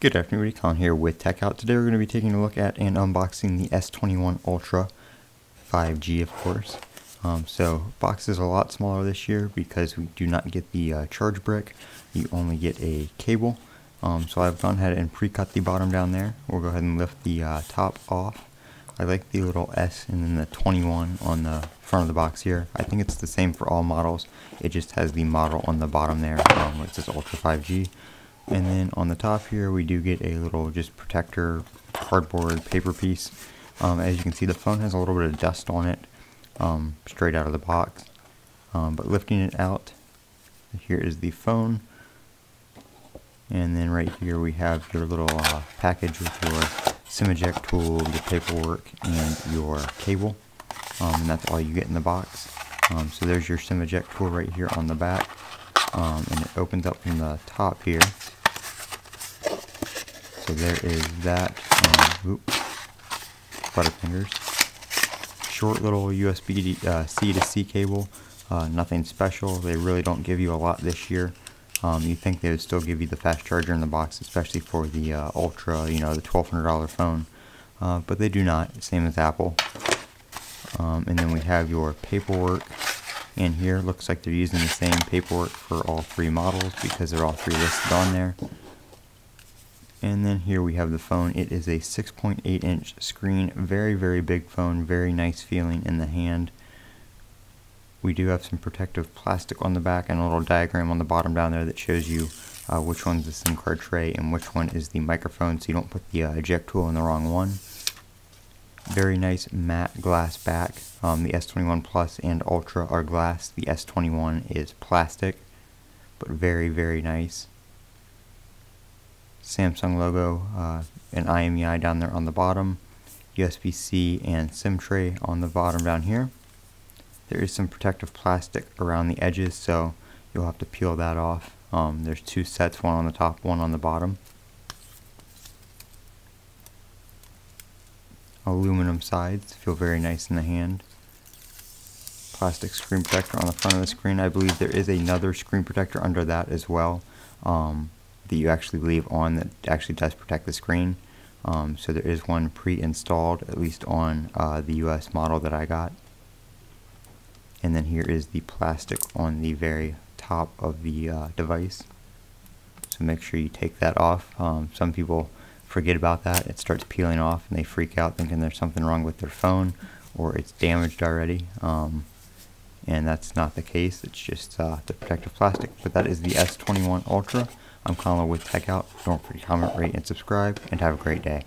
Good afternoon, everybody. Colin here with Techout. Today we're going to be taking a look at and unboxing the S21 Ultra 5G, of course. Box is a lot smaller this year because we do not get the charge brick. You only get a cable. So I've gone ahead and pre-cut the bottom down there. We'll go ahead and lift the top off. I like the little S and then the 21 on the front of the box here. I think it's the same for all models. It just has the model on the bottom there where it says Ultra 5G. And then on the top here we do get a little just protector cardboard paper piece. As you can see, the phone has a little bit of dust on it straight out of the box. But lifting it out, here is the phone. And then right here we have your little package with your SIM eject tool, your paperwork, and your cable. And that's all you get in the box. So there's your SIM eject tool right here on the back. And it opens up from the top here. So there is that. Butterfingers. Short little USB C to C cable. Nothing special. They really don't give you a lot this year. You think they would still give you the fast charger in the box, especially for the Ultra, the $1,200 phone. But they do not, same as Apple. And then we have your paperwork in here. Looks like they're using the same paperwork for all three models because they're all three listed on there. And then here we have the phone. It is a 6.8 inch screen, very, very big phone, very nice feeling in the hand. We do have some protective plastic on the back and a little diagram on the bottom down there that shows you which one's the SIM card tray and which one is the microphone, so you don't put the eject tool in the wrong one. Very nice matte glass back. The S21 Plus and Ultra are glass. The S21 is plastic, but very, very nice. Samsung logo, and IMEI down there on the bottom. USB-C and SIM tray on the bottom down here. There is some protective plastic around the edges, so you'll have to peel that off. There's two sets, one on the top, one on the bottom. Aluminum sides, feel very nice in the hand. Plastic screen protector on the front of the screen. I believe there is another screen protector under that as well, that you actually leave on that actually does protect the screen. So there is one pre-installed, at least on the US model that I got. And then here is the plastic on the very top of the device. So make sure you take that off. Some people forget about that. It starts peeling off and they freak out thinking there's something wrong with their phone or it's damaged already. And that's not the case. It's just the protective plastic. But that is the S21 Ultra. I'm Colin with Techout. Don't forget to comment, rate, and subscribe, and have a great day.